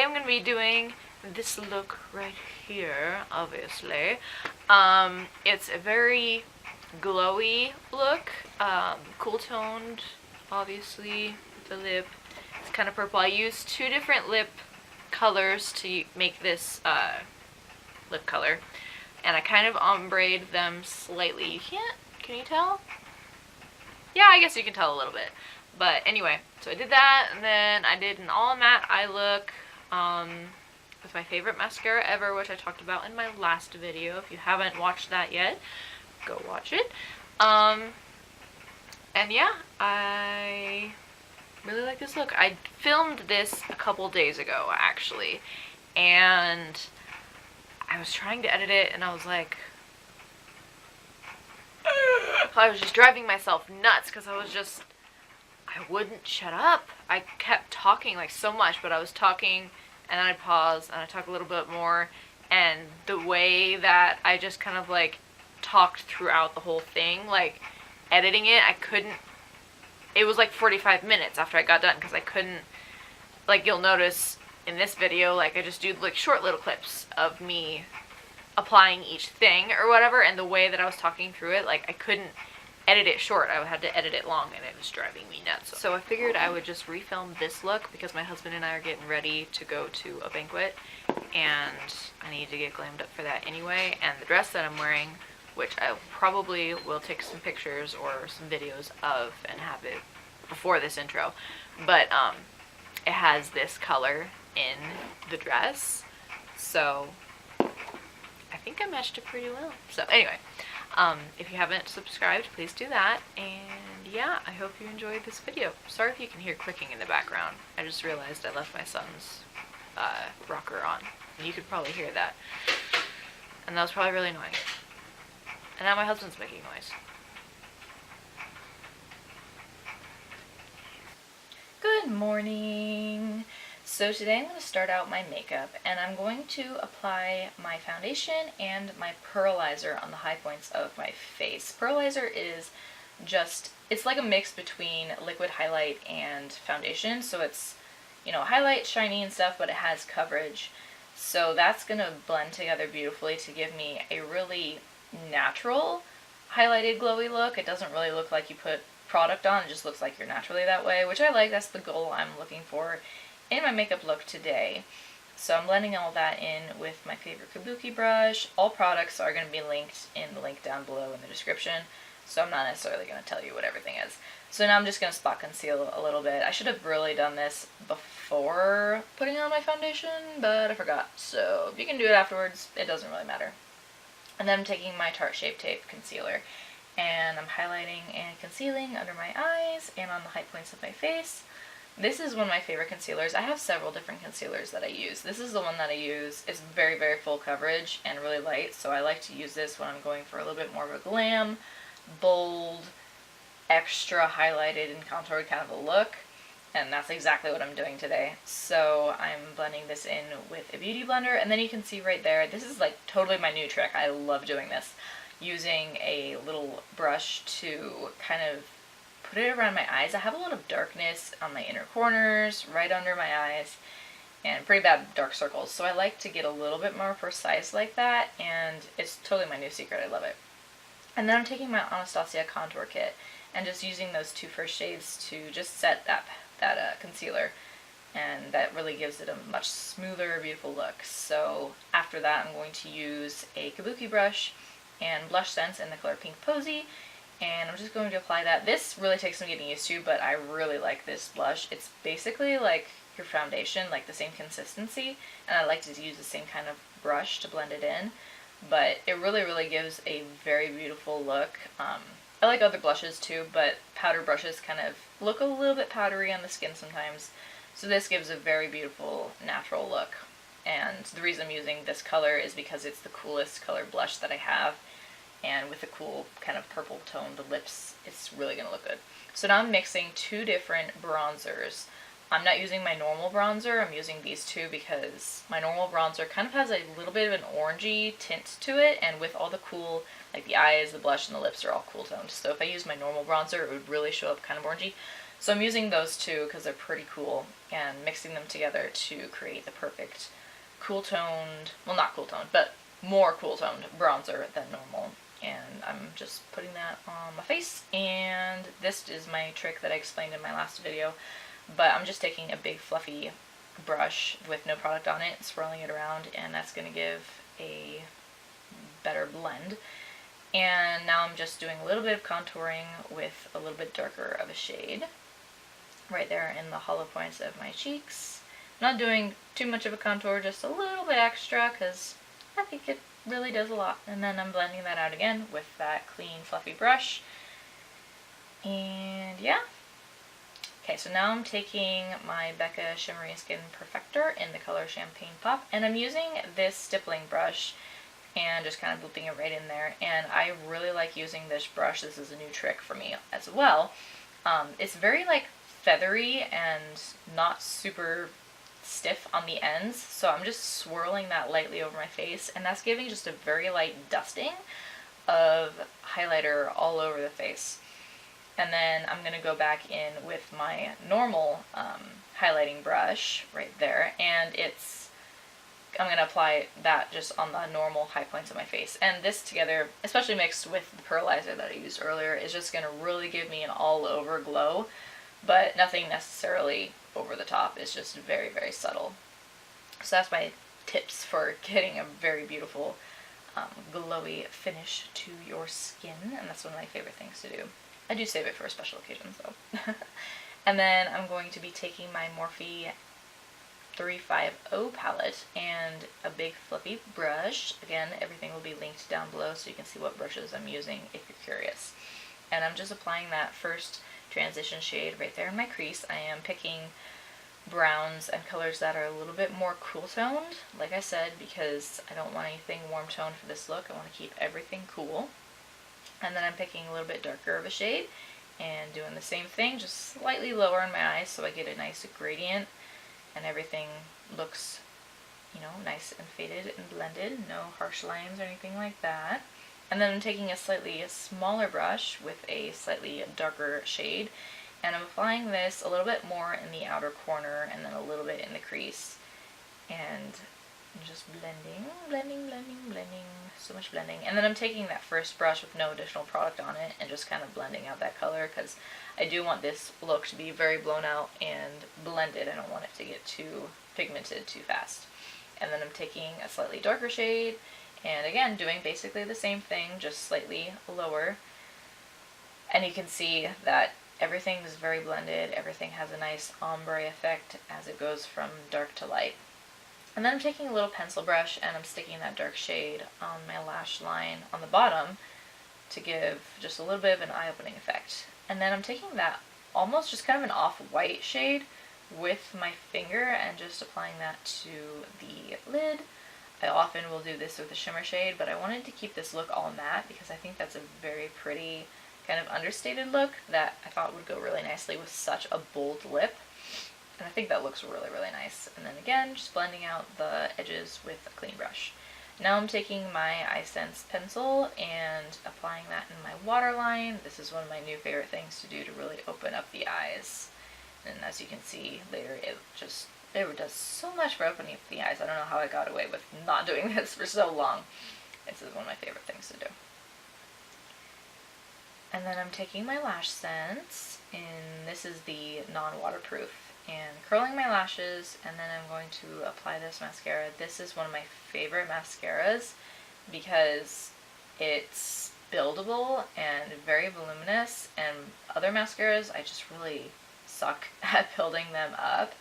I'm going to be doing this look right here, obviously. It's a very glowy look, cool toned, obviously, with the lip. It's kind of purple. I used two different lip colors to make this lip color, and I kind of ombre'd them slightly. Can you tell? Yeah, I guess you can tell a little bit. But anyway, so I did that, and then I did an all matte eye look with my favorite mascara ever, which I talked about in my last video. If you haven't watched that yet, go watch it. And yeah, I really like this look. I filmed this a couple days ago, actually, and I was trying to edit it, and I was like, I was just driving myself nuts because I wouldn't shut up. I kept talking like so much, but I was talking and then I'd pause and I'd talk a little bit more, and the way that I just kind of like talked throughout the whole thing, like editing it, it was like 45 minutes after I got done because I couldn't, like you'll notice in this video, like I just do like short little clips of me applying each thing or whatever, and the way that I was talking through it, like I couldn't edit it short. I had to edit it long, and it was driving me nuts. So I figured I would just refilm this look because my husband and I are getting ready to go to a banquet, and I need to get glammed up for that anyway. And the dress that I'm wearing, which I probably will take some pictures or some videos of and have it before this intro, but it has this color in the dress, so I think I matched it pretty well. So anyway, if you haven't subscribed, please do that. And yeah, I hope you enjoyed this video. Sorry if you can hear clicking in the background. I just realized I left my son's rocker on. And you could probably hear that. And that was probably really annoying. And now my husband's making noise. Good morning. So today I'm going to start out my makeup, and I'm going to apply my foundation and my pearlizer on the high points of my face. Pearlizer is it's like a mix between liquid highlight and foundation, so it's, you know, highlight, shiny and stuff, but it has coverage. So that's going to blend together beautifully to give me a really natural highlighted glowy look. It doesn't really look like you put product on, it just looks like you're naturally that way, which I like. That's the goal I'm looking for in my makeup look today. So I'm blending all that in with my favorite kabuki brush. All products are going to be linked in the link down below in the description, so I'm not necessarily going to tell you what everything is. So now I'm just going to spot conceal a little bit. I should have really done this before putting on my foundation, but I forgot. So if you can do it afterwards, it doesn't really matter. And then I'm taking my Tarte Shape Tape concealer, and I'm highlighting and concealing under my eyes and on the high points of my face. This is one of my favorite concealers. I have several different concealers that I use. This is the one that I use. It's very, very full coverage and really light, so I like to use this when I'm going for a little bit more of a glam, bold, extra highlighted and contoured kind of a look, and that's exactly what I'm doing today. So I'm blending this in with a beauty blender, and then you can see right there, this is like totally my new trick. I love doing this. Using a little brush to kind of put it around my eyes. I have a lot of darkness on my inner corners, right under my eyes, and pretty bad dark circles. So I like to get a little bit more precise like that, and it's totally my new secret. I love it. And then I'm taking my Anastasia contour kit and just using those two first shades to just set that concealer, and that really gives it a much smoother, beautiful look. So after that, I'm going to use a kabuki brush and blush scents in the color Pink Posy, and I'm just going to apply that. This really takes some getting used to, but I really like this blush. It's basically like your foundation, like the same consistency, and I like to use the same kind of brush to blend it in, but it really, really gives a very beautiful look. I like other blushes too, but powder brushes kind of look a little bit powdery on the skin sometimes, so this gives a very beautiful, natural look. And the reason I'm using this color is because it's the coolest color blush that I have, and with the cool kind of purple toned lips, it's really going to look good. So now I'm mixing two different bronzers. I'm not using my normal bronzer, I'm using these two because my normal bronzer kind of has a little bit of an orangey tint to it, and with all the cool, like the eyes, the blush, and the lips are all cool toned. So if I use my normal bronzer, it would really show up kind of orangey. So I'm using those two because they're pretty cool, and mixing them together to create the perfect cool toned, well not cool toned, but more cool toned bronzer than normal. And I'm just putting that on my face, and this is my trick that I explained in my last video, but I'm just taking a big fluffy brush with no product on it, swirling it around, and that's going to give a better blend. And now I'm just doing a little bit of contouring with a little bit darker of a shade right there in the hollow points of my cheeks. I'm not doing too much of a contour, just a little bit extra because I think it really does a lot. And then I'm blending that out again with that clean fluffy brush. And yeah. Okay, so now I'm taking my Becca Shimmery Skin Perfector in the color Champagne Pop, and I'm using this stippling brush and just kind of looping it right in there. And I really like using this brush. This is a new trick for me as well. It's very like feathery and not super stiff on the ends, so I'm just swirling that lightly over my face, and that's giving just a very light dusting of highlighter all over the face. And then I'm going to go back in with my normal highlighting brush right there, and I'm going to apply that just on the normal high points of my face. And this together, especially mixed with the pearlizer that I used earlier, is just going to really give me an all-over glow, but nothing necessarily over the top. It's just very, very subtle. So that's my tips for getting a very beautiful glowy finish to your skin, and that's one of my favorite things to do. I do save it for special occasions though. And then I'm going to be taking my Morphe 350 palette and a big fluffy brush. Again, everything will be linked down below so you can see what brushes I'm using if you're curious. And I'm just applying that first transition shade right there in my crease. I am picking browns and colors that are a little bit more cool toned, like I said, because I don't want anything warm toned for this look. I want to keep everything cool. And then I'm picking a little bit darker of a shade and doing the same thing, just slightly lower in my eyes so I get a nice gradient and everything looks, you know, nice and faded and blended, no harsh lines or anything like that. And then I'm taking a slightly smaller brush with a slightly darker shade, and I'm applying this a little bit more in the outer corner and then a little bit in the crease, and just blending, blending, blending, blending, so much blending. And then I'm taking that first brush with no additional product on it and just kind of blending out that color, because I do want this look to be very blown out and blended. I don't want it to get too pigmented too fast. And then I'm taking a slightly darker shade, and again doing basically the same thing, just slightly lower. And you can see that everything is very blended, everything has a nice ombre effect as it goes from dark to light. And then I'm taking a little pencil brush and I'm sticking that dark shade on my lash line on the bottom to give just a little bit of an eye-opening effect. And then I'm taking that almost just kind of an off-white shade with my finger and just applying that to the lid. I often will do this with a shimmer shade, but I wanted to keep this look all matte because I think that's a very pretty kind of understated look that I thought would go really nicely with such a bold lip. And I think that looks really, really nice. And then again, just blending out the edges with a clean brush. Now I'm taking my iSense pencil and applying that in my waterline. This is one of my new favorite things to do to really open up the eyes. And as you can see later, it does so much for opening up the eyes. I don't know how I got away with not doing this for so long. This is one of my favorite things to do. And then I'm taking my Lash Sense, and this is the non-waterproof, and curling my lashes, and then I'm going to apply this mascara. This is one of my favorite mascaras because it's buildable and very voluminous, and other mascaras I just really suck at building them up.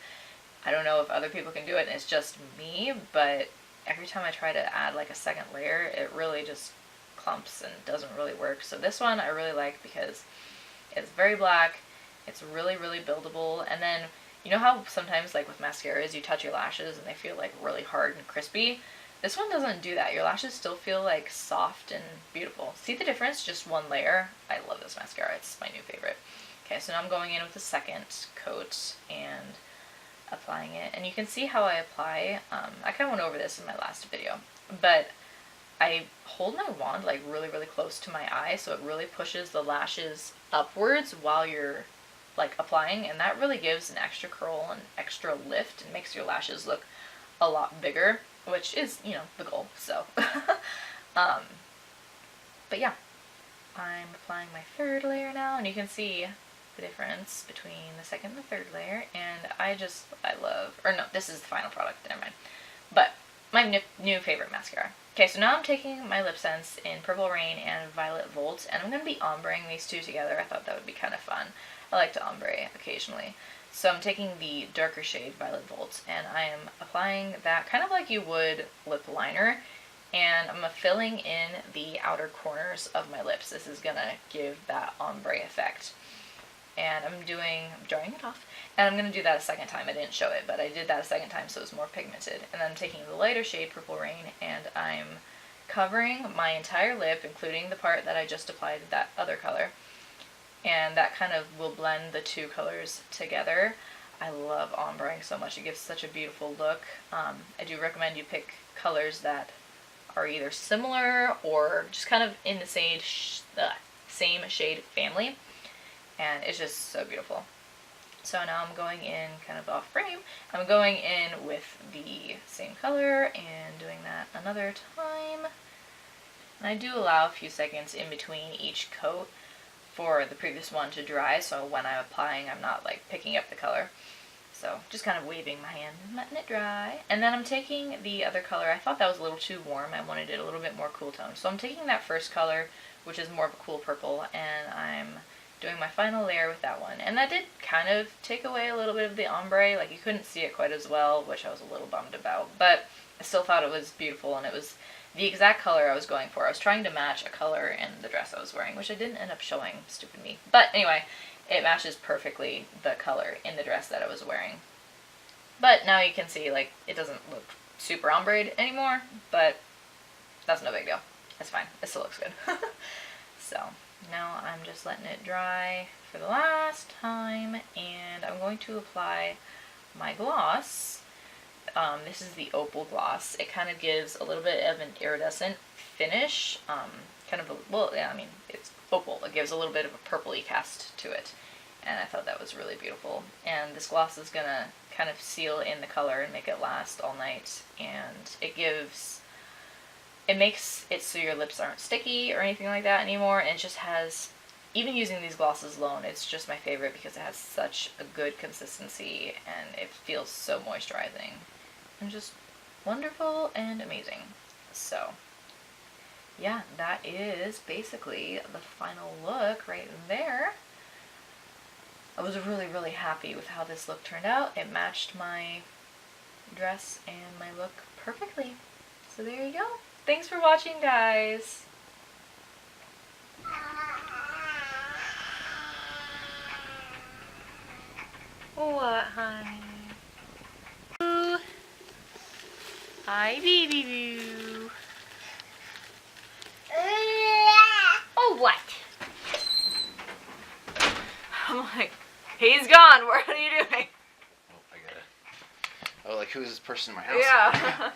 I don't know if other people can do it and it's just me, but every time I try to add like a second layer, it really just clumps and doesn't really work. So this one I really like because it's very black, it's really, really buildable, and then you know how sometimes like with mascaras you touch your lashes and they feel like really hard and crispy? This one doesn't do that. Your lashes still feel like soft and beautiful. See the difference? Just one layer. I love this mascara. It's my new favorite. Okay, so now I'm going in with the second coat and applying it. And you can see how I apply. I kind of went over this in my last video, but I hold my wand like really, really close to my eye so it really pushes the lashes upwards while you're like applying, and that really gives an extra curl and extra lift and makes your lashes look a lot bigger, which is, you know, the goal. So but yeah, I'm applying my third layer now, and you can see the difference between the second and the third layer, and I love, or no, this is the final product, never mind, but my new favorite mascara. Okay, so now I'm taking my Lip Sense in Purple Rain and Violet Volt, and I'm going to be ombreing these two together. I thought that would be kind of fun. I like to ombre occasionally. So I'm taking the darker shade Violet Volt, and I am applying that kind of like you would lip liner, and I'm filling in the outer corners of my lips. This is going to give that ombre effect. And I'm drying it off, and I'm going to do that a second time. I didn't show it, but I did that a second time so it was more pigmented. And then I'm taking the lighter shade, Purple Rain, and I'm covering my entire lip, including the part that I just applied that other color. And that kind of will blend the two colors together. I love ombreing so much. It gives such a beautiful look. I do recommend you pick colors that are either similar or just kind of in the same shade family. And it's just so beautiful. So now I'm going in kind of off frame. I'm going in with the same color and doing that another time. And I do allow a few seconds in between each coat for the previous one to dry, so when I'm applying I'm not like picking up the color. So just kind of waving my hand and letting it dry. And then I'm taking the other color. I thought that was a little too warm. I wanted it a little bit more cool tone. So I'm taking that first color, which is more of a cool purple, and I'm doing my final layer with that one. And that did kind of take away a little bit of the ombre. Like, you couldn't see it quite as well, which I was a little bummed about. But I still thought it was beautiful, and it was the exact color I was going for. I was trying to match a color in the dress I was wearing, which I didn't end up showing, stupid me. But anyway, it matches perfectly the color in the dress that I was wearing. But now you can see, like, it doesn't look super ombre anymore, but that's no big deal. It's fine. It still looks good. So now I'm just letting it dry for the last time, and I'm going to apply my gloss. This is the Opal gloss. It kind of gives a little bit of an iridescent finish. Well, yeah, I mean, it's opal. It gives a little bit of a purpley cast to it, and I thought that was really beautiful. And this gloss is going to kind of seal in the color and make it last all night, and it makes it so your lips aren't sticky or anything like that anymore, and it just has, even using these glosses alone, it's just my favorite because it has such a good consistency and it feels so moisturizing and just wonderful and amazing. So yeah, that is basically the final look right there. I was really, really happy with how this look turned out. It matched my dress and my look perfectly. So there you go. Thanks for watching, guys. What, honey? Ooh. Hi, baby boo. Oh, what? I'm like, he's gone. What are you doing? Oh, I got it. Oh, like, who's this person in my house? Yeah.